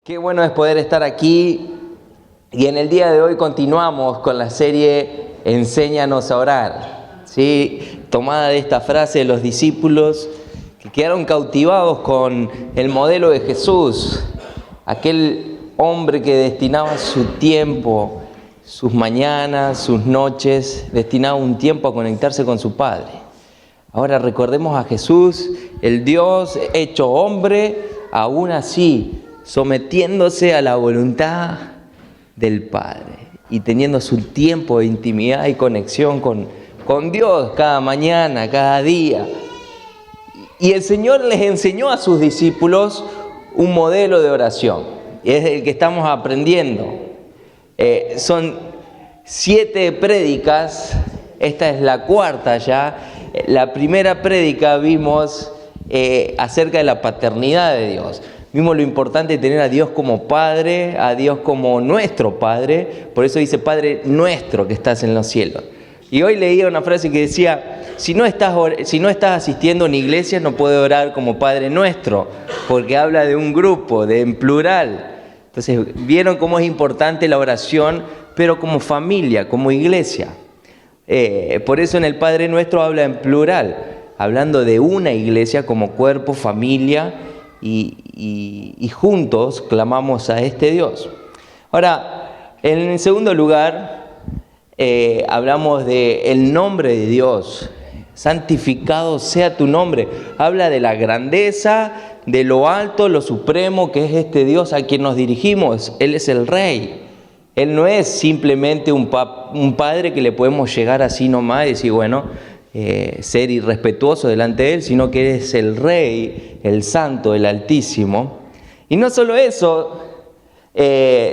Qué bueno es poder estar aquí y en el día de hoy continuamos con la serie Enséñanos a orar, ¿sí? Tomada de esta frase de los discípulos que quedaron cautivados con el modelo de Jesús, aquel hombre que destinaba su tiempo, sus mañanas, sus noches, destinaba un tiempo a conectarse con su Padre. Ahora recordemos a Jesús, el Dios hecho hombre, aún así sometiéndose a la voluntad del Padre y teniendo su tiempo de intimidad y conexión con Dios cada mañana, cada día. Y el Señor les enseñó a sus discípulos un modelo de oración. Es el que estamos aprendiendo. Son 7 prédicas, esta es la cuarta ya. La primera prédica vimos acerca de la paternidad de Dios. Vimos lo importante de tener a Dios como Padre, a Dios como nuestro Padre. Por eso dice Padre nuestro que estás en los cielos. Y hoy leía una frase que decía, si no estás asistiendo a una iglesia no puedes orar como Padre nuestro, porque habla de un grupo, en plural. Entonces, vieron cómo es importante la oración, pero como familia, como iglesia. Por eso en el Padre Nuestro habla en plural, hablando de una iglesia como cuerpo, familia, y juntos clamamos a este Dios. Ahora, en segundo lugar, hablamos del nombre de Dios. Santificado sea tu nombre. Habla de la grandeza, de lo alto, lo supremo que es este Dios a quien nos dirigimos. Él es el Rey. Él no es simplemente un padre que le podemos llegar así nomás y decir, bueno, ser irrespetuoso delante de Él, sino que es el Rey, el Santo, el Altísimo. Y no solo eso,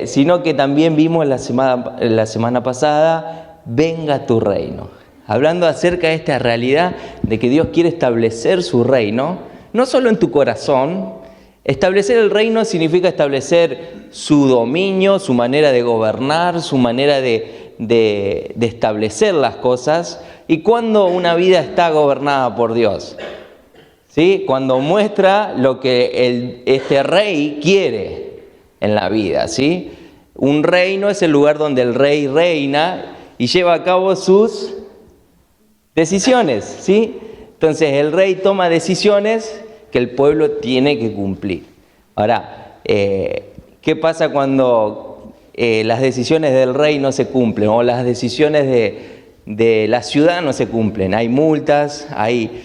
sino que también vimos la semana pasada, venga tu reino. Hablando acerca de esta realidad de que Dios quiere establecer su reino, no solo en tu corazón. Establecer el reino significa establecer su dominio, su manera de gobernar, su manera de establecer las cosas. ¿Y cuando una vida está gobernada por Dios? ¿Sí? Cuando muestra lo que este rey quiere en la vida, ¿sí? Un reino es el lugar donde el rey reina y lleva a cabo sus decisiones, ¿sí? Entonces el rey toma decisiones que el pueblo tiene que cumplir. Ahora, ¿qué pasa cuando las decisiones del rey no se cumplen o las decisiones de la ciudad no se cumplen? Hay multas, hay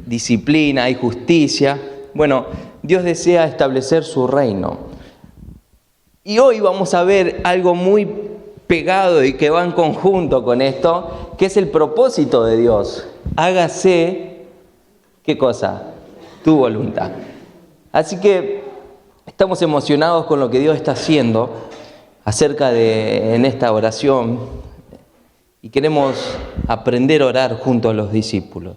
disciplina, hay justicia. Bueno, Dios desea establecer su reino. Y hoy vamos a ver algo muy pegado y que va en conjunto con esto, que es el propósito de Dios. Hágase, ¿qué cosa? Tu voluntad. Así que estamos emocionados con lo que Dios está haciendo en esta oración y queremos aprender a orar junto a los discípulos.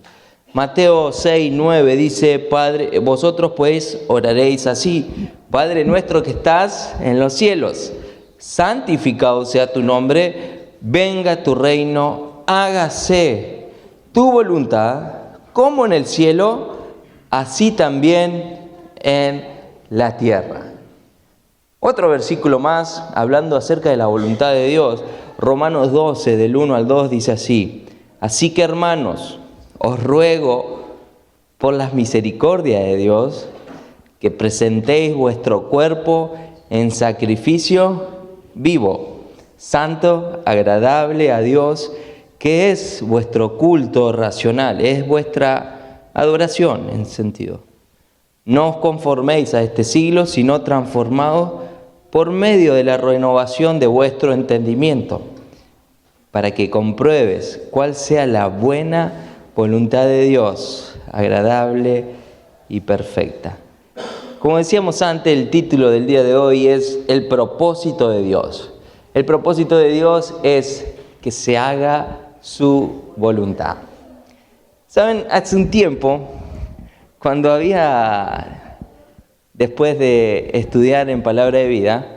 Mateo 6:9 dice, Padre, vosotros pues oraréis así, Padre nuestro que estás en los cielos, santificado sea tu nombre, venga tu reino, hágase tu voluntad, como en el cielo, así también en la tierra. Otro versículo más, hablando acerca de la voluntad de Dios, Romanos 12, del 1 al 2, dice así, así que hermanos, os ruego por las misericordias de Dios, que presentéis vuestro cuerpo en sacrificio vivo, santo, agradable a Dios, que es vuestro culto racional, es vuestra adoración en sentido. No os conforméis a este siglo, sino transformaos por medio de la renovación de vuestro entendimiento, para que compruebes cuál sea la buena voluntad de Dios, agradable y perfecta. Como decíamos antes, el título del día de hoy es el propósito de Dios. El propósito de Dios es que se haga su voluntad. Saben, hace un tiempo, cuando después de estudiar en Palabra de Vida,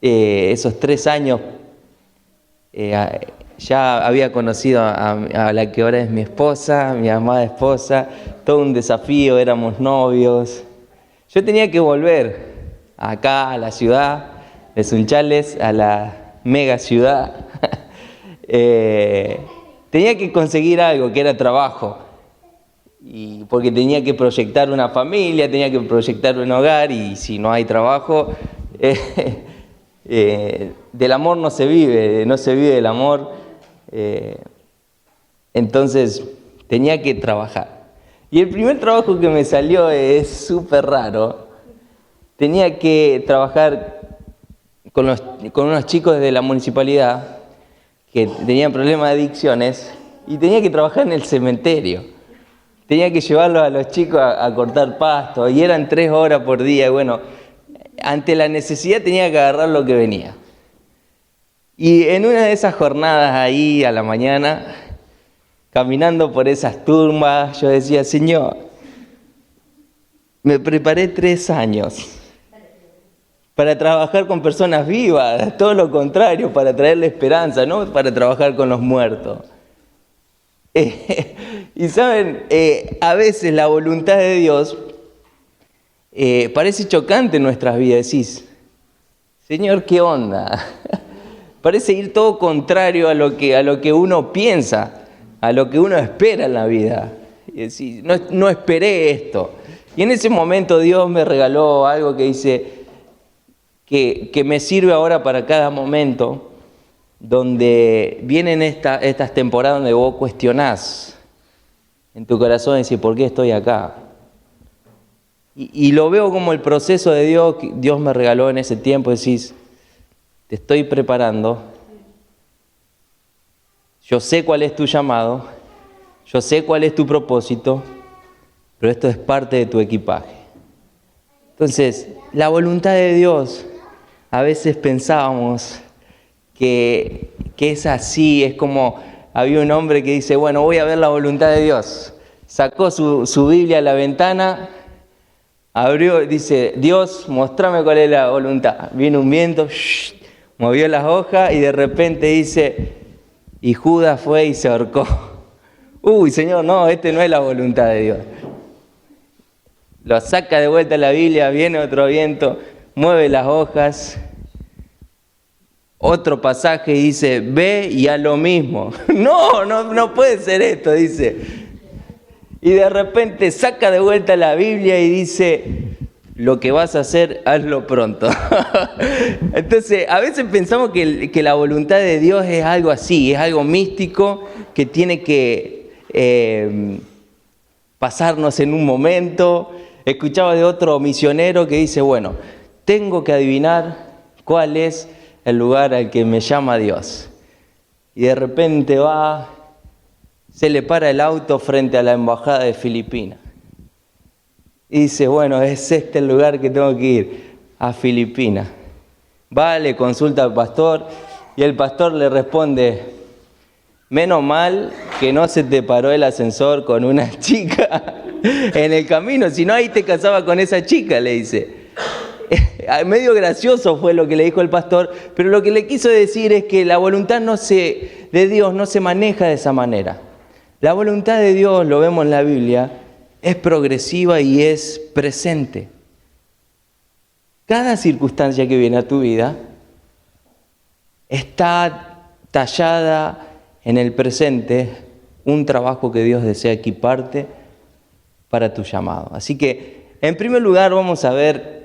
esos 3 años, ya había conocido a la que ahora es mi esposa, mi amada esposa, todo un desafío, éramos novios. Yo tenía que volver acá a la ciudad de Sunchales, a la mega ciudad. Tenía que conseguir algo que era trabajo, y porque tenía que proyectar una familia, tenía que proyectar un hogar, y si no hay trabajo, del amor no se vive del amor. Entonces tenía que trabajar. Y el primer trabajo que me salió es súper raro. Tenía que trabajar con unos chicos de la municipalidad que tenían problemas de adicciones, y tenía que trabajar en el cementerio. Tenía que llevarlos a los chicos a cortar pasto, y eran 3 horas por día. Y bueno, ante la necesidad tenía que agarrar lo que venía. Y en una de esas jornadas ahí a la mañana, caminando por esas tumbas, yo decía: Señor, me preparé 3 años para trabajar con personas vivas, todo lo contrario, para traerle esperanza, no para trabajar con los muertos. Y saben, a veces la voluntad de Dios parece chocante en nuestras vidas. Decís: Señor, ¿qué onda? Parece ir todo contrario a lo que uno piensa, a lo que uno espera en la vida. Y decís: no esperé esto. Y en ese momento Dios me regaló algo que dice que me sirve ahora para cada momento, donde vienen estas temporadas donde vos cuestionás en tu corazón y decís: ¿por qué estoy acá? Y lo veo como el proceso de Dios, que Dios me regaló en ese tiempo. Decís: te estoy preparando, yo sé cuál es tu llamado, yo sé cuál es tu propósito, pero esto es parte de tu equipaje. Entonces, la voluntad de Dios, a veces pensábamos que es así. Es como, había un hombre que dice: bueno, voy a ver la voluntad de Dios. Sacó su Biblia a la ventana, abrió, dice: Dios, mostrame cuál es la voluntad. Vino un viento, movió las hojas, y de repente dice: y Judas fue y se ahorcó. Uy, Señor, no, no es la voluntad de Dios. Lo saca de vuelta la Biblia, viene otro viento, mueve las hojas. Otro pasaje dice: ve y haz lo mismo. No puede ser esto, dice. Y de repente saca de vuelta la Biblia y dice: lo que vas a hacer, hazlo pronto. Entonces, a veces pensamos que la voluntad de Dios es algo así, es algo místico, que tiene que pasarnos en un momento. Escuchaba de otro misionero que dice: bueno, tengo que adivinar cuál es el lugar al que me llama Dios. Y de repente va, se le para el auto frente a la embajada de Filipinas. Y dice: bueno, es este el lugar que tengo que ir, a Filipinas. Va, le consulta al pastor, y el pastor le responde: menos mal que no se te paró el ascensor con una chica en el camino, si no ahí te casaba con esa chica, le dice. Medio gracioso fue lo que le dijo el pastor, pero lo que le quiso decir es que la voluntad de Dios no se maneja de esa manera. La voluntad de Dios, lo vemos en la Biblia, es progresiva y es presente. Cada circunstancia que viene a tu vida está tallada en el presente, un trabajo que Dios desea equiparte para tu llamado. Así que, en primer lugar, vamos a ver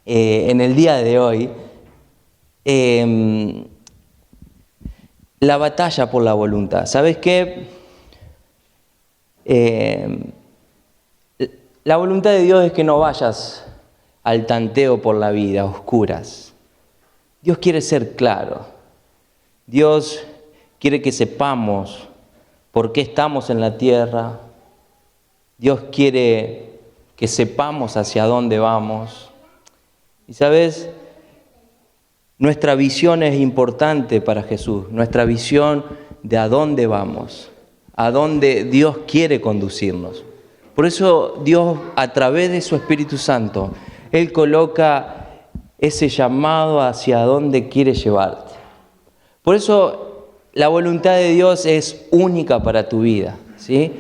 en el día de hoy la batalla por la voluntad. ¿Sabes qué? La voluntad de Dios es que no vayas al tanteo por la vida, a oscuras. Dios quiere ser claro. Dios quiere que sepamos por qué estamos en la tierra. Dios quiere que sepamos hacia dónde vamos. Y sabes, nuestra visión es importante para Jesús. Nuestra visión de a dónde vamos, a dónde Dios quiere conducirnos. Por eso Dios, a través de su Espíritu Santo, Él coloca ese llamado hacia dónde quiere llevarte. Por eso la voluntad de Dios es única para tu vida, ¿sí?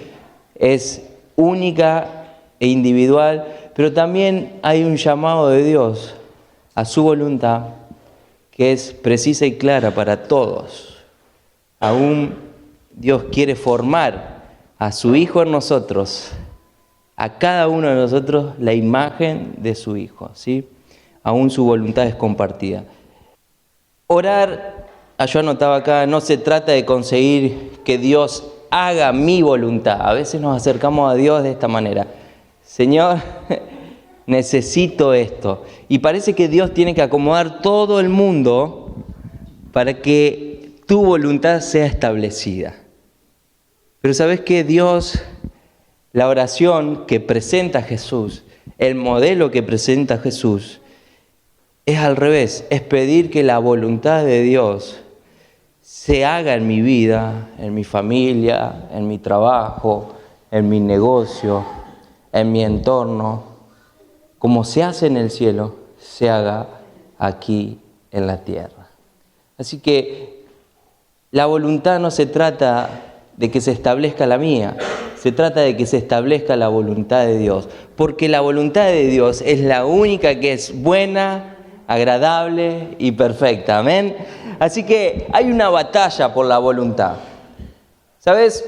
Es única e individual, pero también hay un llamado de Dios a su voluntad, que es precisa y clara para todos. Aún Dios quiere formar a su Hijo en nosotros, a cada uno de nosotros, la imagen de su Hijo, ¿sí? Aún su voluntad es compartida. Orar, yo anotaba acá, no se trata de conseguir que Dios haga mi voluntad. A veces nos acercamos a Dios de esta manera. Señor, necesito esto. Y parece que Dios tiene que acomodar todo el mundo para que tu voluntad sea establecida. Pero ¿sabes qué? Dios, la oración que presenta Jesús, el modelo que presenta Jesús, es al revés, es pedir que la voluntad de Dios se haga en mi vida, en mi familia, en mi trabajo, en mi negocio, en mi entorno. Como se hace en el cielo, se haga aquí en la tierra. Así que la voluntad no se trata de que se establezca la mía, se trata de que se establezca la voluntad de Dios, porque la voluntad de Dios es la única que es buena, agradable y perfecta. Amén. Así que hay una batalla por la voluntad. ¿Sabes?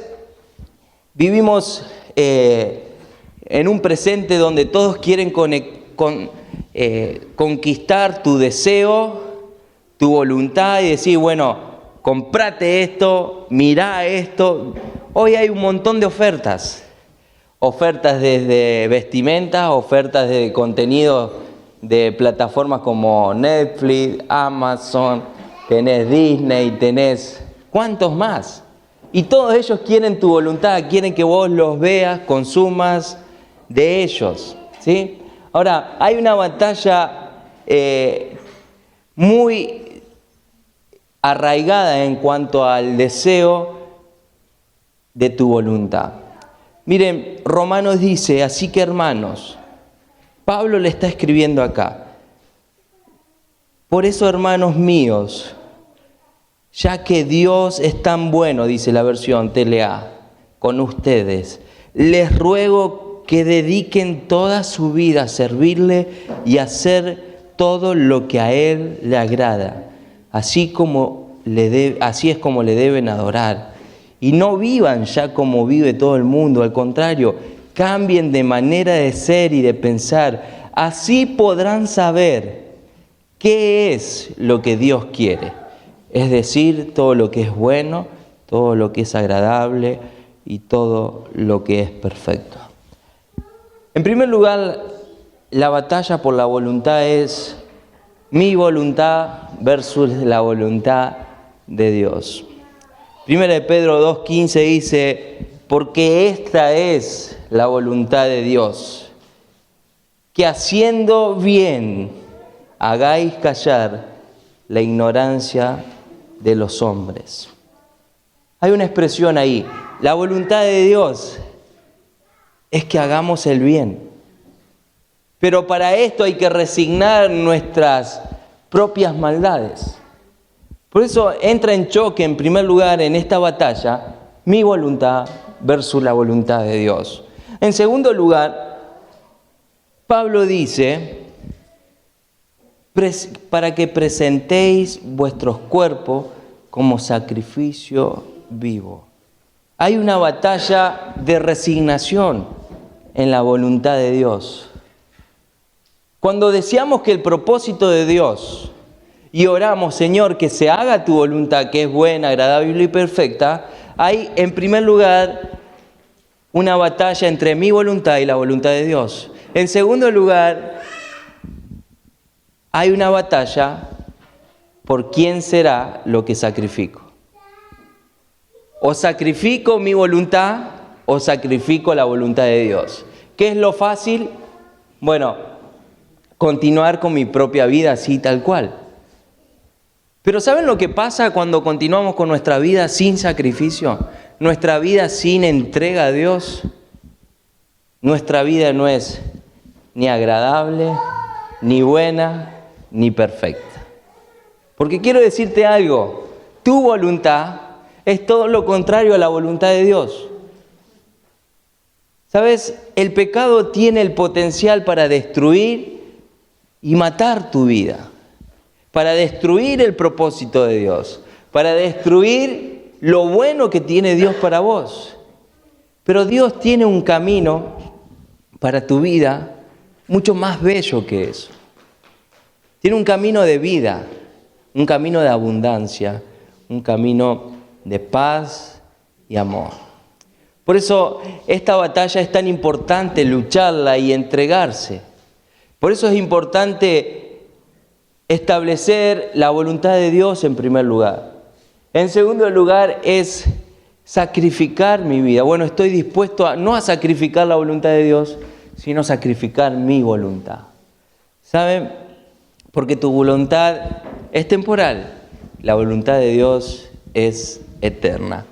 Vivimos en un presente donde todos quieren conquistar tu deseo, tu voluntad y decir, bueno, comprate esto, mirá esto. Hoy hay un montón de ofertas. Ofertas desde vestimentas, ofertas de contenido de plataformas como Netflix, Amazon, tenés Disney, tenés ¿cuántos más? Y todos ellos quieren tu voluntad, quieren que vos los veas, consumas de ellos, ¿sí? Ahora, hay una batalla muy arraigada en cuanto al deseo de tu voluntad. Miren, Romanos dice, así que hermanos, Pablo le está escribiendo acá. Por eso, hermanos míos, ya que Dios es tan bueno, dice la versión TLA, con ustedes, les ruego que dediquen toda su vida a servirle y a hacer todo lo que a Él le agrada. Así es como le deben adorar. Y no vivan ya como vive todo el mundo, al contrario, cambien de manera de ser y de pensar. Así podrán saber qué es lo que Dios quiere. Es decir, todo lo que es bueno, todo lo que es agradable y todo lo que es perfecto. En primer lugar, la batalla por la voluntad es mi voluntad versus la voluntad de Dios. Primera de Pedro 2:15 dice, porque esta es la voluntad de Dios, que haciendo bien hagáis callar la ignorancia de los hombres. Hay una expresión ahí, la voluntad de Dios es que hagamos el bien. Pero para esto hay que resignar nuestras propias maldades. Por eso entra en choque, en primer lugar, en esta batalla, mi voluntad versus la voluntad de Dios. En segundo lugar, Pablo dice, para que presentéis vuestros cuerpos como sacrificio vivo. Hay una batalla de resignación en la voluntad de Dios. Cuando deseamos que el propósito de Dios y oramos, Señor, que se haga tu voluntad, que es buena, agradable y perfecta, hay en primer lugar una batalla entre mi voluntad y la voluntad de Dios. En segundo lugar, hay una batalla por quién será lo que sacrifico. O sacrifico mi voluntad o sacrifico la voluntad de Dios. ¿Qué es lo fácil? Bueno, continuar con mi propia vida así tal cual. Pero ¿saben lo que pasa cuando continuamos con nuestra vida sin sacrificio? Nuestra vida sin entrega a Dios. Nuestra vida no es ni agradable, ni buena, ni perfecta. Porque quiero decirte algo, tu voluntad es todo lo contrario a la voluntad de Dios. ¿Sabes? El pecado tiene el potencial para destruir y matar tu vida, para destruir el propósito de Dios, para destruir lo bueno que tiene Dios para vos. Pero Dios tiene un camino para tu vida mucho más bello que eso. Tiene un camino de vida, un camino de abundancia, un camino de paz y amor. Por eso esta batalla es tan importante, lucharla y entregarse. Por eso es importante establecer la voluntad de Dios en primer lugar. En segundo lugar es sacrificar mi vida. Bueno, estoy dispuesto no a sacrificar la voluntad de Dios, sino sacrificar mi voluntad. ¿Saben? Porque tu voluntad es temporal, la voluntad de Dios es eterna.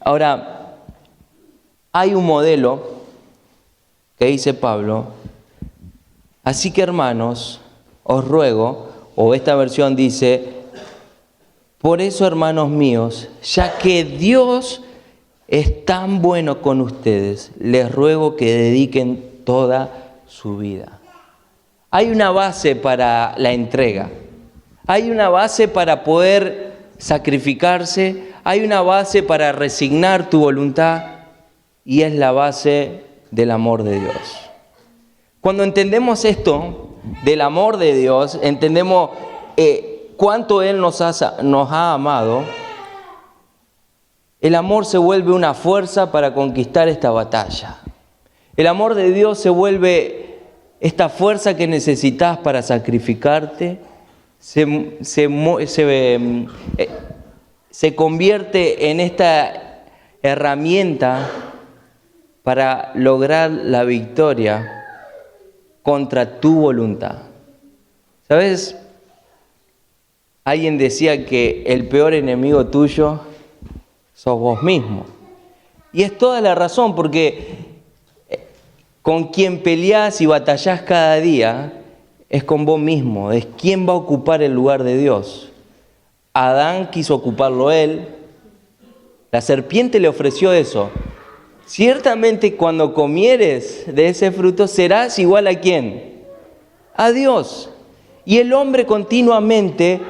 Ahora, hay un modelo que dice Pablo: así que, hermanos, os ruego, o esta versión dice: por eso, hermanos míos, ya que Dios es tan bueno con ustedes, les ruego que dediquen toda su vida. Hay una base para la entrega, hay una base para poder sacrificarse, hay una base para resignar tu voluntad, y es la base del amor de Dios. Cuando entendemos esto del amor de Dios, entendemos cuánto Él nos ha amado, el amor se vuelve una fuerza para conquistar esta batalla. El amor de Dios se vuelve esta fuerza que necesitas para sacrificarte, se convierte en esta herramienta para lograr la victoria contra tu voluntad. ¿Sabes? Alguien decía que el peor enemigo tuyo sos vos mismo. Y es toda la razón, porque con quien peleás y batallás cada día es con vos mismo, es quién va a ocupar el lugar de Dios. Adán quiso ocuparlo él, la serpiente le ofreció eso. Ciertamente cuando comieres de ese fruto serás igual a ¿quién? A Dios. Y el hombre continuamente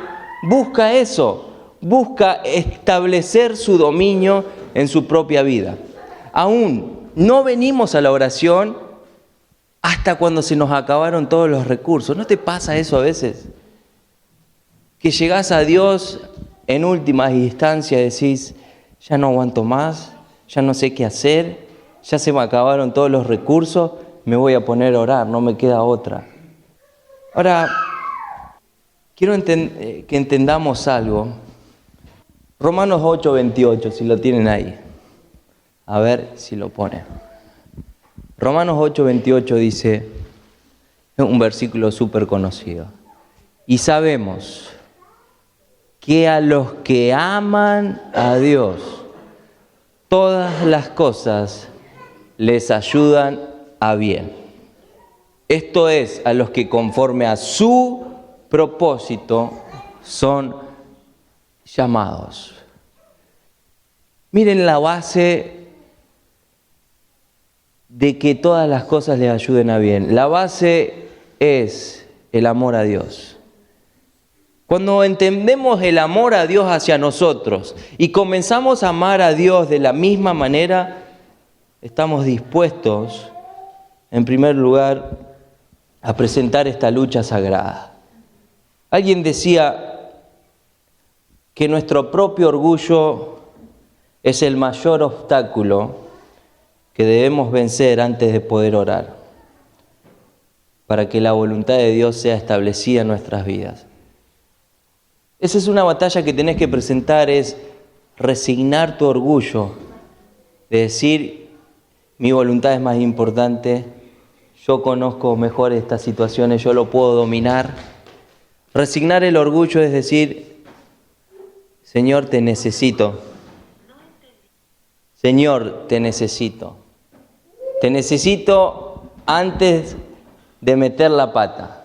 busca eso, busca establecer su dominio en su propia vida. Aún no venimos a la oración hasta cuando se nos acabaron todos los recursos. ¿No te pasa eso a veces? Que llegás a Dios en últimas instancias y decís: ya no aguanto más, ya no sé qué hacer, ya se me acabaron todos los recursos, me voy a poner a orar, no me queda otra. Ahora, quiero que entendamos algo. Romanos 8:28, si lo tienen ahí. A ver si lo ponen. Romanos 8:28 dice, es un versículo súper conocido: y sabemos que a los que aman a Dios, todas las cosas les ayudan a bien. Esto es, a los que conforme a su propósito son llamados. Miren la base de que todas las cosas les ayuden a bien. La base es el amor a Dios. Cuando entendemos el amor a Dios hacia nosotros y comenzamos a amar a Dios de la misma manera, estamos dispuestos, en primer lugar, a presentar esta lucha sagrada. Alguien decía que nuestro propio orgullo es el mayor obstáculo que debemos vencer antes de poder orar, para que la voluntad de Dios sea establecida en nuestras vidas. Esa es una batalla que tenés que presentar, es resignar tu orgullo, de decir: mi voluntad es más importante, yo conozco mejor estas situaciones, yo lo puedo dominar. Resignar el orgullo es decir: Señor, te necesito. Señor, te necesito. Te necesito antes de meter la pata.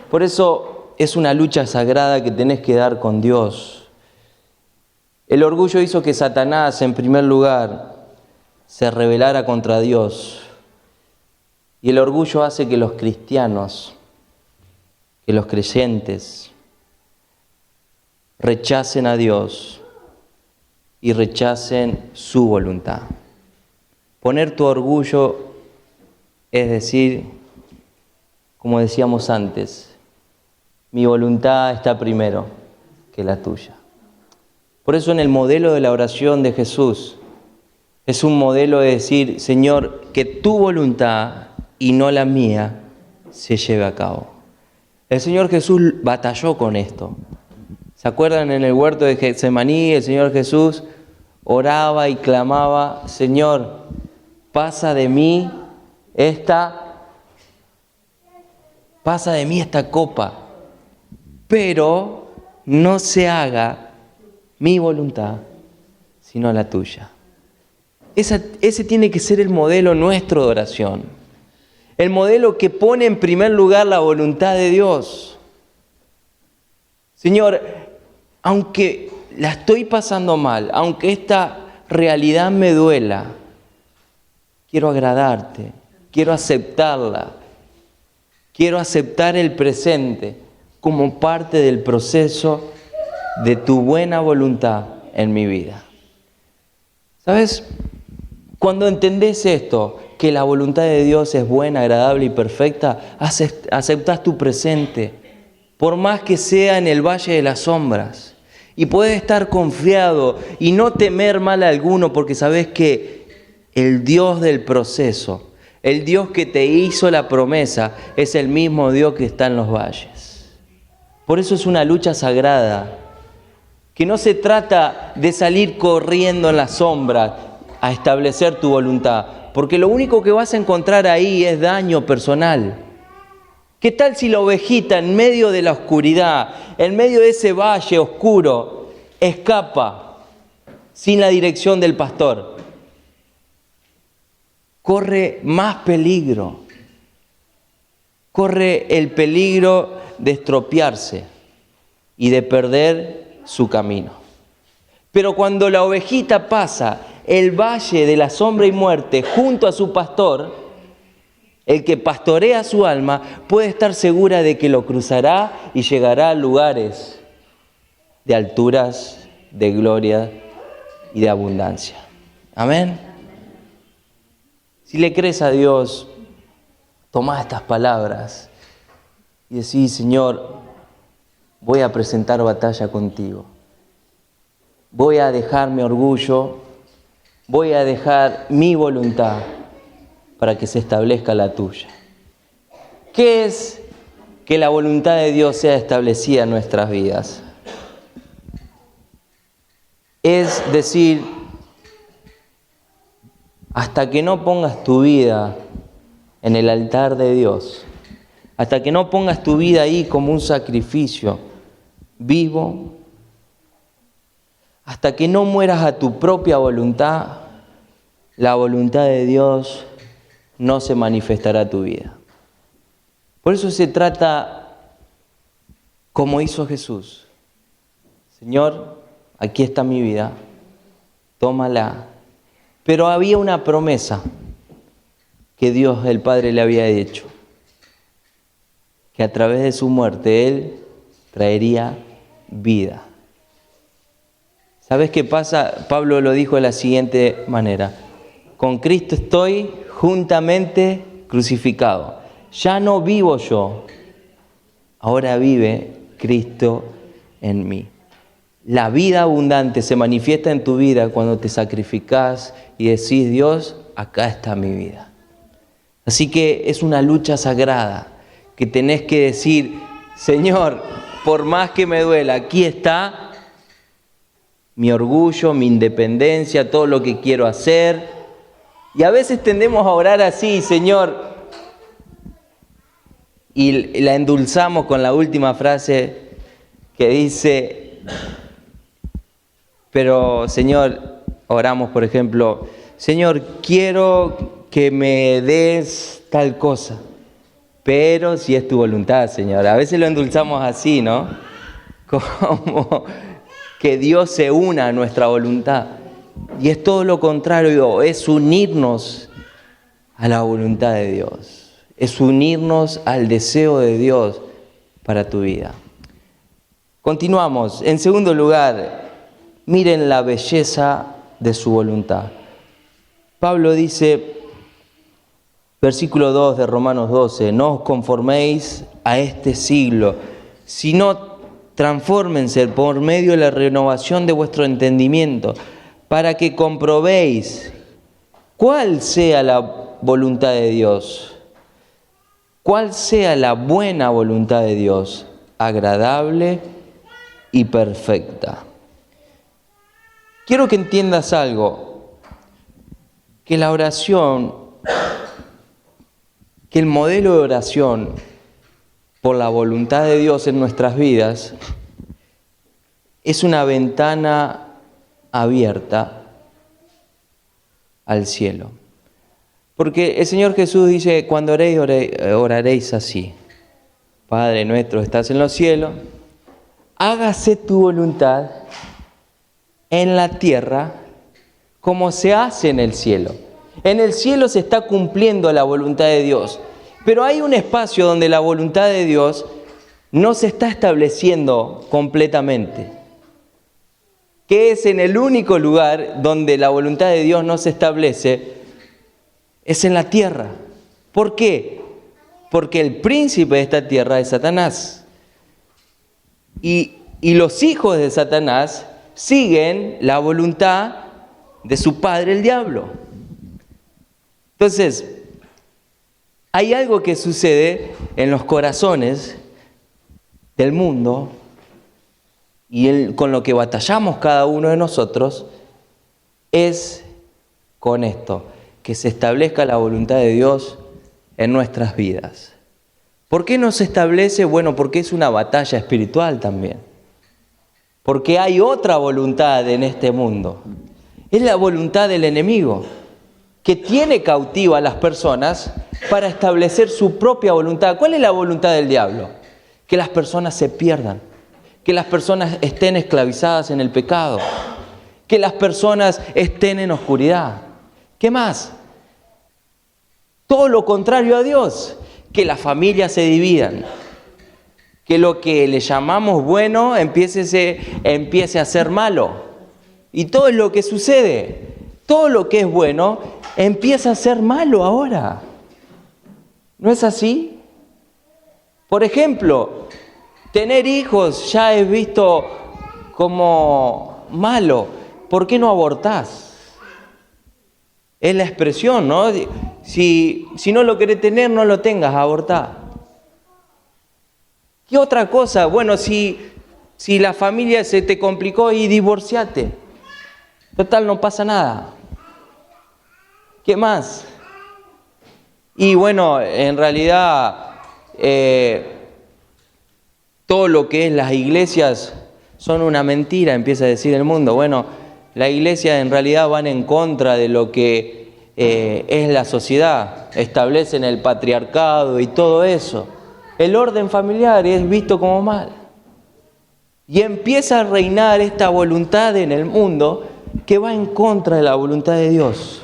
Por eso es una lucha sagrada que tenés que dar con Dios. El orgullo hizo que Satanás, en primer lugar, se rebelara contra Dios. Y el orgullo hace que los cristianos que los creyentes rechacen a Dios y rechacen su voluntad. Poner tu orgullo es decir, como decíamos antes, mi voluntad está primero que la tuya. Por eso en el modelo de la oración de Jesús es un modelo de decir, Señor, que tu voluntad y no la mía se lleve a cabo. El Señor Jesús batalló con esto. ¿Se acuerdan en el huerto de Getsemaní? El Señor Jesús oraba y clamaba, Señor, pasa de mí esta copa, pero no se haga mi voluntad, sino la tuya. Ese tiene que ser el modelo nuestro de oración. El modelo que pone en primer lugar la voluntad de Dios. Señor, aunque la estoy pasando mal, aunque esta realidad me duela, quiero agradarte, quiero aceptarla, quiero aceptar el presente como parte del proceso de tu buena voluntad en mi vida. ¿Sabes? Cuando entendés esto, que la voluntad de Dios es buena, agradable y perfecta, aceptás tu presente, por más que sea en el valle de las sombras, y puedes estar confiado y no temer mal alguno, porque sabés que el Dios del proceso, el Dios que te hizo la promesa, es el mismo Dios que está en los valles. Por eso es una lucha sagrada, que no se trata de salir corriendo en la sombra a establecer tu voluntad, porque lo único que vas a encontrar ahí es daño personal. ¿Qué tal si la ovejita en medio de la oscuridad, en medio de ese valle oscuro, escapa sin la dirección del pastor? Corre más peligro, corre el peligro de estropearse y de perder su camino. Pero cuando la ovejita pasa el valle de la sombra y muerte junto a su pastor, el que pastorea su alma puede estar segura de que lo cruzará y llegará a lugares de alturas, de gloria y de abundancia. Amén. Si le crees a Dios, toma estas palabras y decís, Señor, voy a presentar batalla contigo. Voy a dejar mi orgullo, voy a dejar mi voluntad para que se establezca la tuya. ¿Qué es que la voluntad de Dios sea establecida en nuestras vidas? Es decir, hasta que no pongas tu vida en el altar de Dios, hasta que no pongas tu vida ahí como un sacrificio vivo, hasta que no mueras a tu propia voluntad, la voluntad de Dios no se manifestará en tu vida. Por eso se trata como hizo Jesús. Señor, aquí está mi vida, tómala. Pero había una promesa que Dios el Padre le había hecho, que a través de su muerte Él traería vida. ¿Sabes qué pasa? Pablo lo dijo de la siguiente manera: con Cristo estoy juntamente crucificado. Ya no vivo yo, ahora vive Cristo en mí. La vida abundante se manifiesta en tu vida cuando te sacrificás y decís, Dios, acá está mi vida. Así que es una lucha sagrada que tenés que decir, Señor, por más que me duela, aquí está mi orgullo, mi independencia, todo lo que quiero hacer. Y a veces tendemos a orar así, Señor, y la endulzamos con la última frase que dice, pero Señor, oramos por ejemplo, Señor, quiero que me des tal cosa, pero si es tu voluntad, Señor. A veces lo endulzamos así, ¿no? Como que Dios se una a nuestra voluntad. Y es todo lo contrario, es unirnos a la voluntad de Dios. Es unirnos al deseo de Dios para tu vida. Continuamos. En segundo lugar, miren la belleza de su voluntad. Pablo dice, versículo 2 de Romanos 12, no os conforméis a este siglo, sino transfórmense por medio de la renovación de vuestro entendimiento, para que comprobéis cuál sea la voluntad de Dios, cuál sea la buena voluntad de Dios, agradable y perfecta. Quiero que entiendas algo, que la oración, que el modelo de oración por la voluntad de Dios en nuestras vidas es una ventana abierta al cielo. Porque el Señor Jesús dice, cuando oréis, oraréis así. Padre nuestro, estás en los cielos, hágase tu voluntad en la tierra como se hace en el cielo. En el cielo se está cumpliendo la voluntad de Dios, pero hay un espacio donde la voluntad de Dios no se está estableciendo completamente, que es en el único lugar donde la voluntad de Dios no se establece, es en la tierra. ¿Por qué? Porque el príncipe de esta tierra es Satanás. Y los hijos de Satanás siguen la voluntad de su padre, el diablo. Entonces, hay algo que sucede en los corazones del mundo y con lo que batallamos cada uno de nosotros es con esto, que se establezca la voluntad de Dios en nuestras vidas. ¿Por qué no se establece? Bueno, porque es una batalla espiritual también. Porque hay otra voluntad en este mundo. Es la voluntad del enemigo, que tiene cautiva a las personas para establecer su propia voluntad. ¿Cuál es la voluntad del diablo? Que las personas se pierdan, que las personas estén esclavizadas en el pecado, que las personas estén en oscuridad. ¿Qué más? Todo lo contrario a Dios, que las familias se dividan, que lo que le llamamos bueno empiece a ser malo. Y todo es lo que sucede. Todo lo que es bueno empieza a ser malo ahora. ¿No es así? Por ejemplo, tener hijos ya es visto como malo. ¿Por qué no abortás? Es la expresión, ¿no? Si no lo querés tener, no lo tengas, abortá. ¿Qué otra cosa? Bueno, si la familia se te complicó y divorciate. Total, no pasa nada. ¿Qué más? Y bueno, en realidad, todo lo que es las iglesias son una mentira, empieza a decir el mundo. Bueno, la iglesia en realidad van en contra de lo que es la sociedad. Establecen el patriarcado y todo eso. El orden familiar es visto como mal. Y empieza a reinar esta voluntad en el mundo que va en contra de la voluntad de Dios.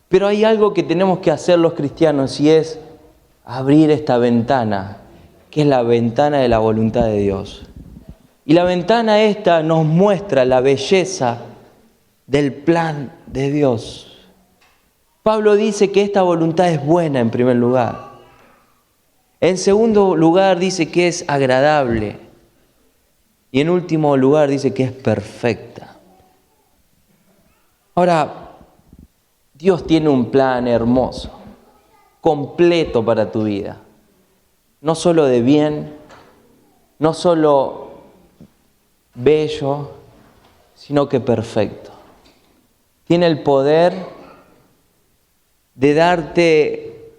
Pero hay algo que tenemos que hacer los cristianos y es abrir esta ventana, que es la ventana de la voluntad de Dios. Y la ventana esta nos muestra la belleza del plan de Dios. Pablo dice que esta voluntad es buena en primer lugar. En segundo lugar dice que es agradable. Y en último lugar dice que es perfecta. Ahora, Dios tiene un plan hermoso, completo para tu vida. No solo de bien, no solo bello, sino que perfecto. Tiene el poder de darte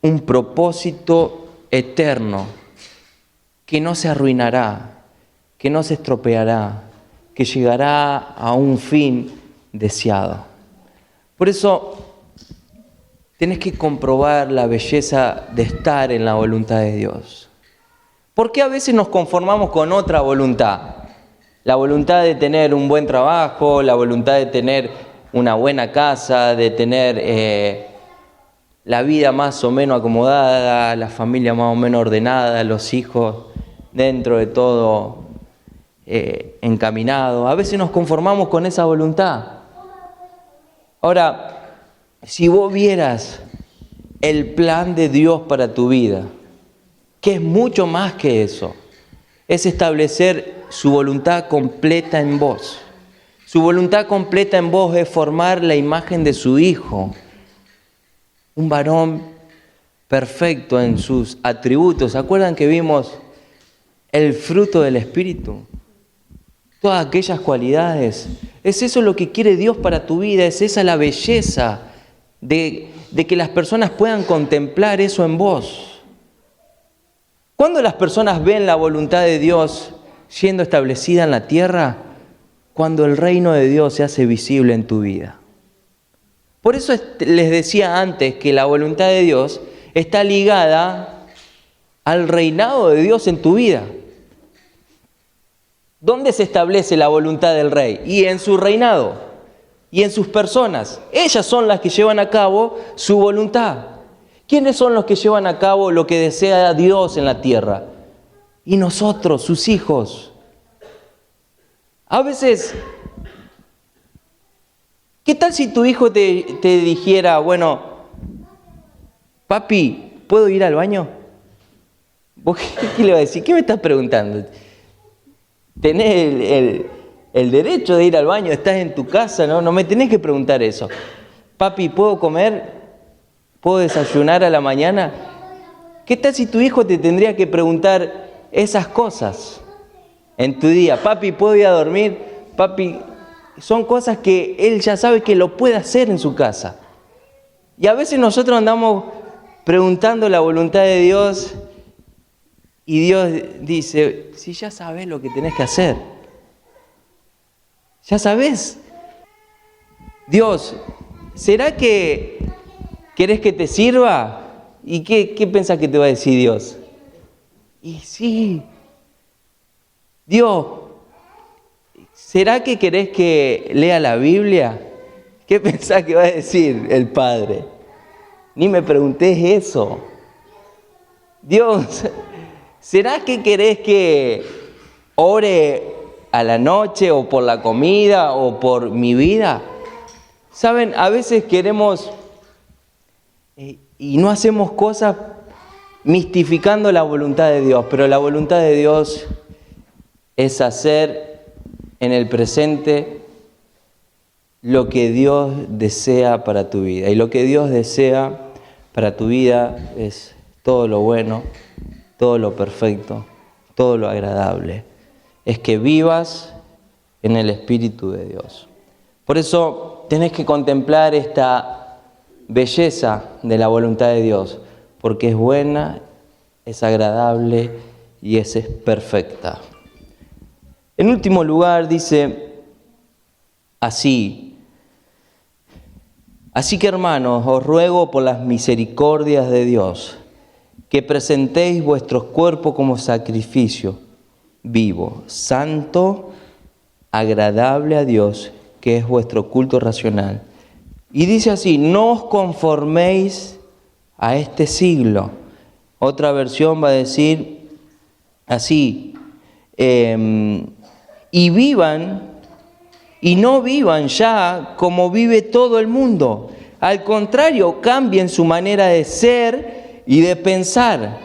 un propósito eterno que no se arruinará, que no se estropeará, que llegará a un fin deseado. Por eso tenés que comprobar la belleza de estar en la voluntad de Dios. ¿Por qué a veces nos conformamos con otra voluntad? La voluntad de tener un buen trabajo, la voluntad de tener una buena casa, de tener la vida más o menos acomodada, la familia más o menos ordenada, los hijos dentro de todo encaminado. A veces nos conformamos con esa voluntad. Ahora, si vos vieras el plan de Dios para tu vida, que es mucho más que eso, es establecer su voluntad completa en vos. Su voluntad completa en vos es formar la imagen de su Hijo, un varón perfecto en sus atributos. ¿Se acuerdan que vimos el fruto del Espíritu? Todas aquellas cualidades. Es eso lo que quiere Dios para tu vida, es esa la belleza de que las personas puedan contemplar eso en vos. ¿Cuándo las personas ven la voluntad de Dios siendo establecida en la tierra? Cuando el reino de Dios se hace visible en tu vida. Por eso les decía antes que la voluntad de Dios está ligada al reinado de Dios en tu vida. ¿Dónde se establece la voluntad del rey? Y en su reinado, y en sus personas. Ellas son las que llevan a cabo su voluntad. ¿Quiénes son los que llevan a cabo lo que desea Dios en la tierra? Y nosotros, sus hijos. A veces, ¿qué tal si tu hijo te dijera, bueno, papi, ¿puedo ir al baño? ¿Vos qué le vas a decir? ¿Qué me estás preguntando? Tenés el derecho de ir al baño, estás en tu casa, no me tenés que preguntar eso. Papi, ¿puedo comer? ¿Puedo desayunar a la mañana? ¿Qué tal si tu hijo te tendría que preguntar esas cosas en tu día? Papi, ¿puedo ir a dormir? Papi, son cosas que él ya sabe que lo puede hacer en su casa. Y a veces nosotros andamos preguntando la voluntad de Dios y Dios dice, si ya sabes lo que tenés que hacer. Ya sabés. Dios, ¿será que querés que te sirva? ¿Y qué pensás que te va a decir Dios? Y sí. Dios, ¿será que querés que lea la Biblia? ¿Qué pensás que va a decir el Padre? Ni me preguntés eso. Dios, ¿será que querés que ore a la noche o por la comida o por mi vida? Saben, a veces queremos y no hacemos cosas mistificando la voluntad de Dios, pero la voluntad de Dios es hacer en el presente lo que Dios desea para tu vida. Y lo que Dios desea para tu vida es todo lo bueno, todo lo perfecto, todo lo agradable. Es que vivas en el Espíritu de Dios. Por eso tenés que contemplar esta belleza de la voluntad de Dios, porque es buena, es agradable y es perfecta. En último lugar dice así que hermanos, os ruego por las misericordias de Dios, que presentéis vuestros cuerpos como sacrificio vivo, santo, agradable a Dios, que es vuestro culto racional. Y dice así, no os conforméis a este siglo. Otra versión va a decir así, y vivan, y no vivan ya como vive todo el mundo. Al contrario, cambien su manera de ser y de pensar.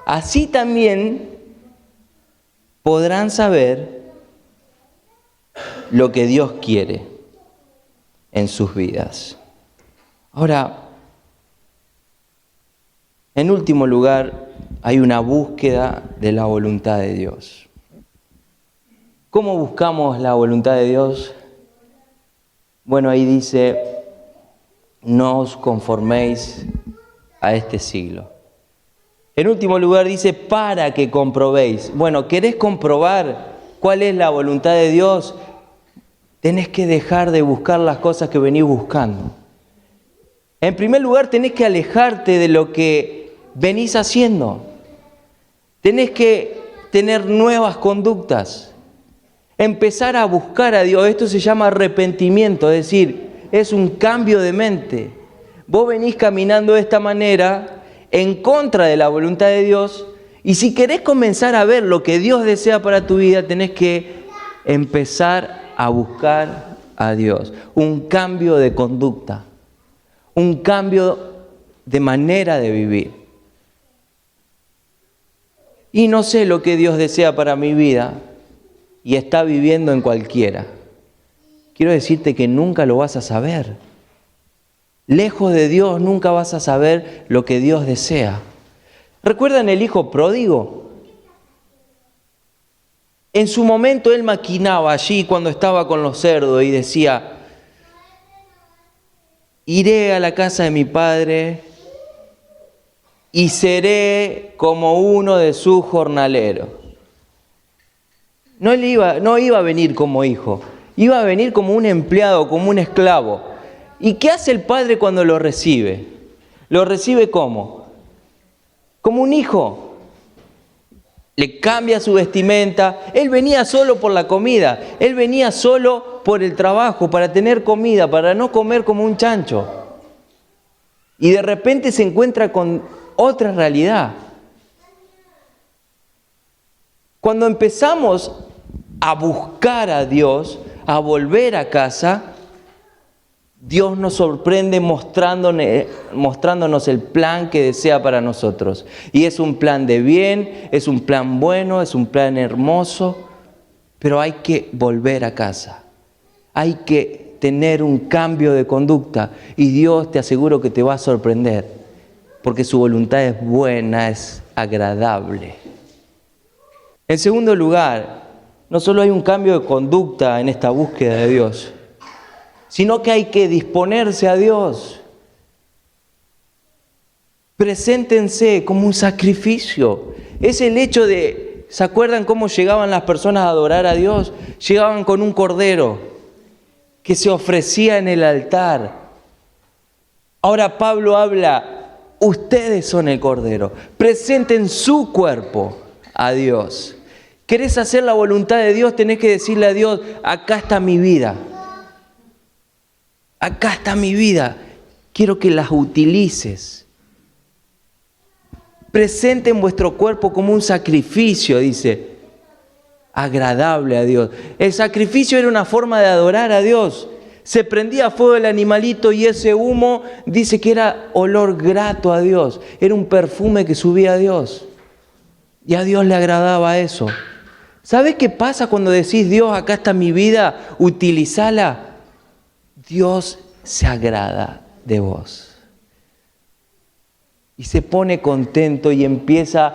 Así también podrán saber lo que Dios quiere en sus vidas. Ahora, en último lugar, hay una búsqueda de la voluntad de Dios. ¿Cómo buscamos la voluntad de Dios? Bueno, ahí dice, no os conforméis a este siglo. En último lugar dice, para que comprobéis. Bueno, ¿querés comprobar cuál es la voluntad de Dios? Tenés que dejar de buscar las cosas que venís buscando. En primer lugar, tenés que alejarte de lo que venís haciendo. Tenés que tener nuevas conductas. Empezar a buscar a Dios. Esto se llama arrepentimiento, es decir, es un cambio de mente. Vos venís caminando de esta manera en contra de la voluntad de Dios Y si querés comenzar a ver lo que Dios desea para tu vida, tenés que empezar a buscar a Dios. Un cambio de conducta, un cambio de manera de vivir. Y no sé lo que Dios desea para mi vida y está viviendo en cualquiera. Quiero decirte que nunca lo vas a saber. Lejos de Dios nunca vas a saber lo que Dios desea. ¿Recuerdan el hijo pródigo? En su momento él maquinaba allí cuando estaba con los cerdos y decía: iré a la casa de mi padre y seré como uno de sus jornaleros. No iba a venir como hijo, iba a venir como un empleado, como un esclavo. ¿Y qué hace el padre cuando lo recibe? ¿Lo recibe cómo? Como un hijo. Le cambia su vestimenta. Él venía solo por la comida, él venía solo por el trabajo, para tener comida, para no comer como un chancho. Y de repente se encuentra con otra realidad. Cuando empezamos a buscar a Dios, a volver a casa, Dios nos sorprende mostrándonos el plan que desea para nosotros. Y es un plan de bien, es un plan bueno, es un plan hermoso, pero hay que volver a casa. Hay que tener un cambio de conducta y Dios, te aseguro, que te va a sorprender, porque su voluntad es buena, es agradable. En segundo lugar, no solo hay un cambio de conducta en esta búsqueda de Dios, sino que hay que disponerse a Dios. Preséntense como un sacrificio. Es el hecho de, ¿se acuerdan cómo llegaban las personas a adorar a Dios? Llegaban con un cordero que se ofrecía en el altar. Ahora Pablo habla: ustedes son el cordero. Presenten su cuerpo a Dios. ¿Querés hacer la voluntad de Dios? Tenés que decirle a Dios: acá está mi vida. Acá está mi vida. Quiero que las utilices. Presenten vuestro cuerpo como un sacrificio, dice, agradable a Dios. El sacrificio era una forma de adorar a Dios. Se prendía a fuego el animalito y ese humo dice que era olor grato a Dios. Era un perfume que subía a Dios. Y a Dios le agradaba eso. ¿Sabes qué pasa cuando decís: Dios, acá está mi vida, utilízala? Dios se agrada de vos. Y se pone contento y empieza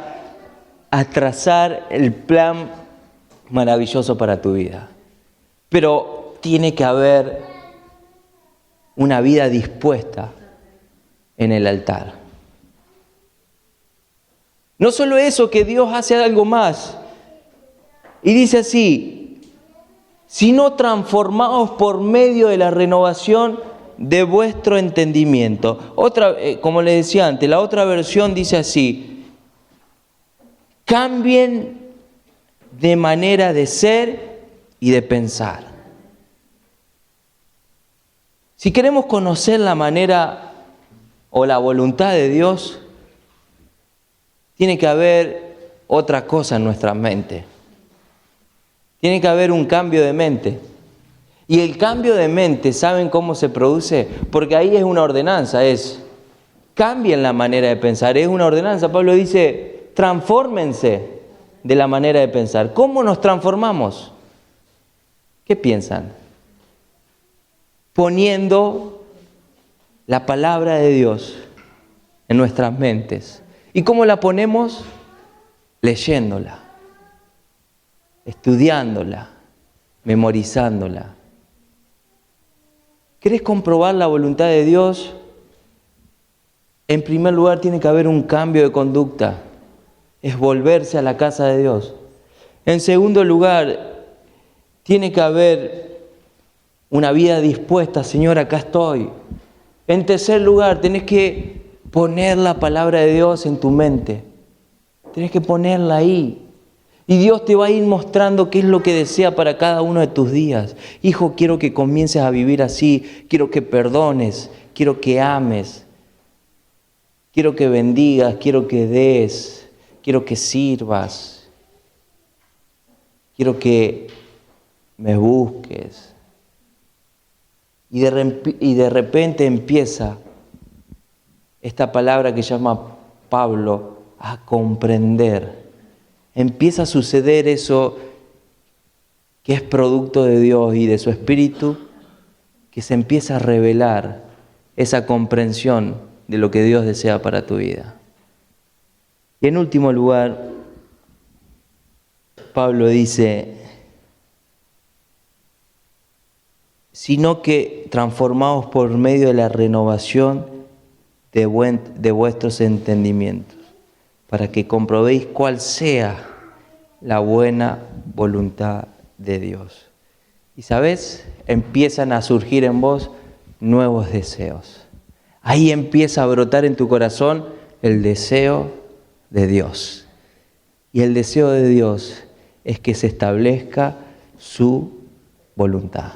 a trazar el plan maravilloso para tu vida. Pero tiene que haber una vida dispuesta en el altar. No solo eso, que Dios hace algo más. Y dice así: sino transformaos por medio de la renovación de vuestro entendimiento. Como les decía antes, la otra versión dice así: cambien de manera de ser y de pensar. Si queremos conocer la manera o la voluntad de Dios, tiene que haber otra cosa en nuestra mente. Tiene que haber un cambio de mente. Y el cambio de mente, ¿saben cómo se produce? Porque ahí es una ordenanza, cambien la manera de pensar, es una ordenanza. Pablo dice: transfórmense de la manera de pensar. ¿Cómo nos transformamos? ¿Qué piensan? Poniendo la palabra de Dios en nuestras mentes. ¿Y cómo la ponemos? Leyéndola, estudiándola, memorizándola. ¿Querés comprobar la voluntad de Dios? En primer lugar, tiene que haber un cambio de conducta. Es volverse a la casa de Dios. En segundo lugar, tiene que haber una vida dispuesta. Señor, acá estoy. En tercer lugar, tenés que poner la palabra de Dios en tu mente. Tenés que ponerla ahí. Y Dios te va a ir mostrando qué es lo que desea para cada uno de tus días. Hijo, quiero que comiences a vivir así. Quiero que perdones. Quiero que ames. Quiero que bendigas. Quiero que des. quiero que sirvas, quiero que me busques. Y de repente empieza esta palabra que llama Pablo a comprender. Empieza a suceder eso que es producto de Dios y de su Espíritu, que se empieza a revelar esa comprensión de lo que Dios desea para tu vida. Y en último lugar, Pablo dice, sino que transformaos por medio de la renovación de vuestros entendimientos, para que comprobéis cuál sea la buena voluntad de Dios. Y ¿sabes? Empiezan a surgir en vos nuevos deseos. Ahí empieza a brotar en tu corazón el deseo de Dios. Y el deseo de Dios es que se establezca su voluntad.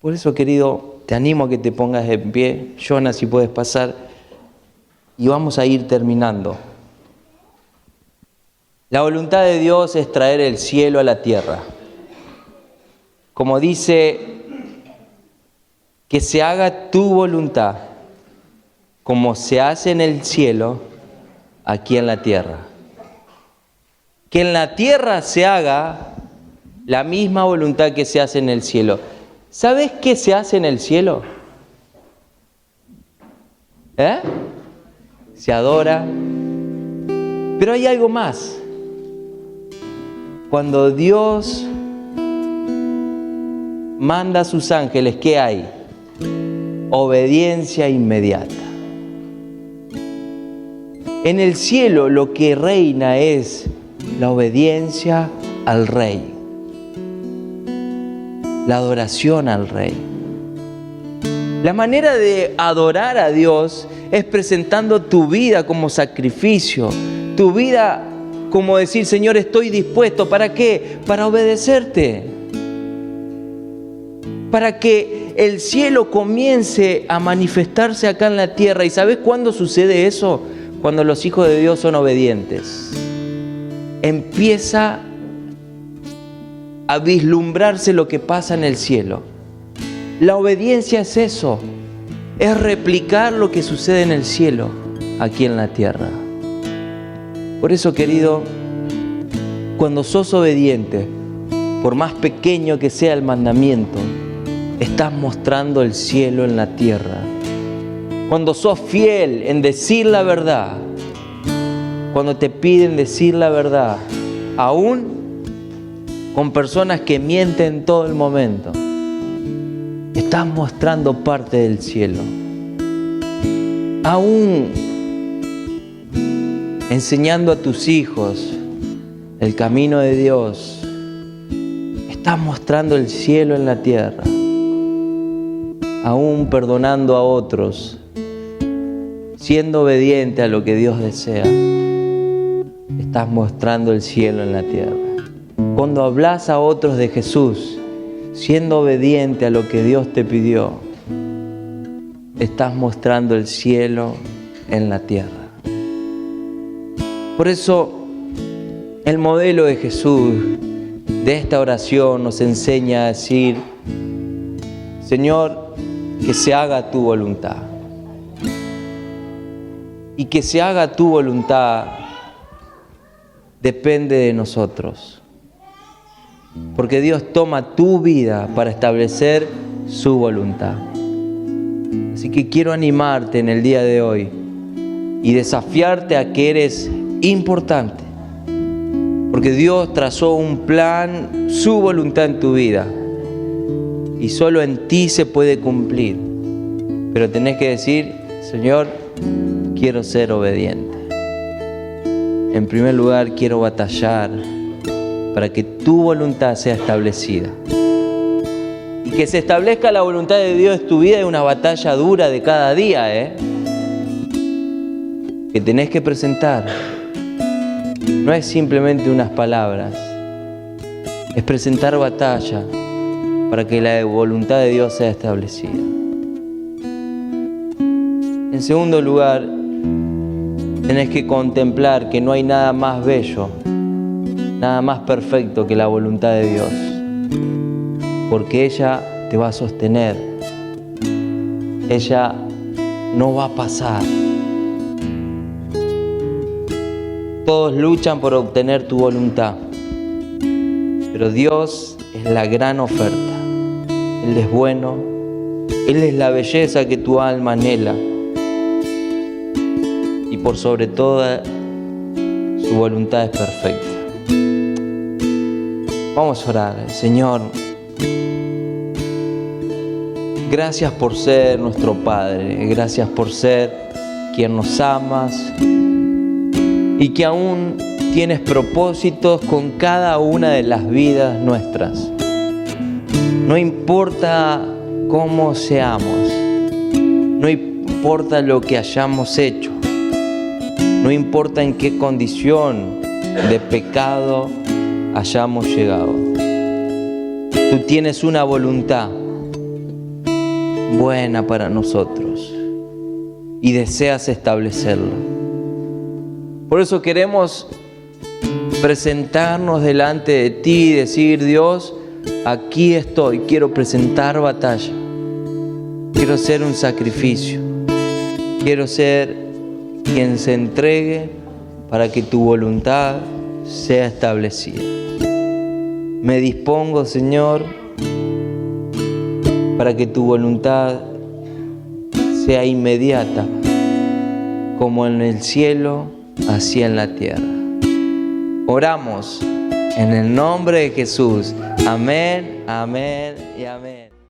Por eso, querido, te animo a que te pongas de pie. Jonas, si puedes pasar. Y vamos a ir terminando. La voluntad de Dios es traer el cielo a la tierra. Como dice, que se haga tu voluntad, como se hace en el cielo, aquí en la tierra. Que en la tierra se haga la misma voluntad que se hace en el cielo. ¿Sabes qué se hace en el cielo? Se adora. Pero hay algo más. Cuando Dios manda a sus ángeles, ¿qué hay? Obediencia inmediata. En el cielo lo que reina es la obediencia al Rey, la adoración al Rey. La manera de adorar a Dios es presentando tu vida como sacrificio, tu vida como decir, Señor, estoy dispuesto. ¿Para qué? Para obedecerte. Para que el cielo comience a manifestarse acá en la tierra. ¿Y sabes cuándo sucede eso? Cuando los hijos de Dios son obedientes. Empieza a vislumbrarse lo que pasa en el cielo. La obediencia es eso, es replicar lo que sucede en el cielo, aquí en la tierra. Por eso, querido, cuando sos obediente, por más pequeño que sea el mandamiento, estás mostrando el cielo en la tierra. Cuando sos fiel en decir la verdad, cuando te piden decir la verdad, aún con personas que mienten todo el momento, estás mostrando parte del cielo. Aún enseñando a tus hijos el camino de Dios, estás mostrando el cielo en la tierra. Aún perdonando a otros, siendo obediente a lo que Dios desea, estás mostrando el cielo en la tierra. Cuando hablas a otros de Jesús, siendo obediente a lo que Dios te pidió, estás mostrando el cielo en la tierra. Por eso, el modelo de Jesús de esta oración nos enseña a decir, Señor, que se haga tu voluntad. Y que se haga tu voluntad depende de nosotros. Porque Dios toma tu vida para establecer su voluntad. Así que quiero animarte en el día de hoy y desafiarte a que eres importante. Porque Dios trazó un plan, su voluntad en tu vida. Y solo en ti se puede cumplir. Pero tenés que decir, Señor, quiero ser obediente. En primer lugar, quiero batallar para que tu voluntad sea establecida. Y que se establezca la voluntad de Dios en tu vida es una batalla dura de cada día, que tenés que presentar. No es simplemente unas palabras, es presentar batalla para que la voluntad de Dios sea establecida. En segundo lugar, tenés que contemplar que no hay nada más bello, nada más perfecto que la voluntad de Dios, porque ella te va a sostener, ella no va a pasar. Todos luchan por obtener tu voluntad, pero Dios es la gran oferta. Él es bueno, Él es la belleza que tu alma anhela, y por sobre todo su voluntad es perfecta. Vamos a orar. Señor, gracias por ser nuestro Padre, gracias por ser quien nos amas y que aún tienes propósitos con cada una de las vidas nuestras. No importa cómo seamos, no importa lo que hayamos hecho, no importa en qué condición de pecado hayamos llegado. Tú tienes una voluntad buena para nosotros y deseas establecerla. Por eso queremos presentarnos delante de ti y decir: Dios, aquí estoy, quiero presentar batalla, quiero ser un sacrificio, quiero ser quien se entregue para que tu voluntad sea establecida. Me dispongo, Señor, para que tu voluntad sea inmediata, como en el cielo, así en la tierra. Oramos en el nombre de Jesús. Amén, amén y amén.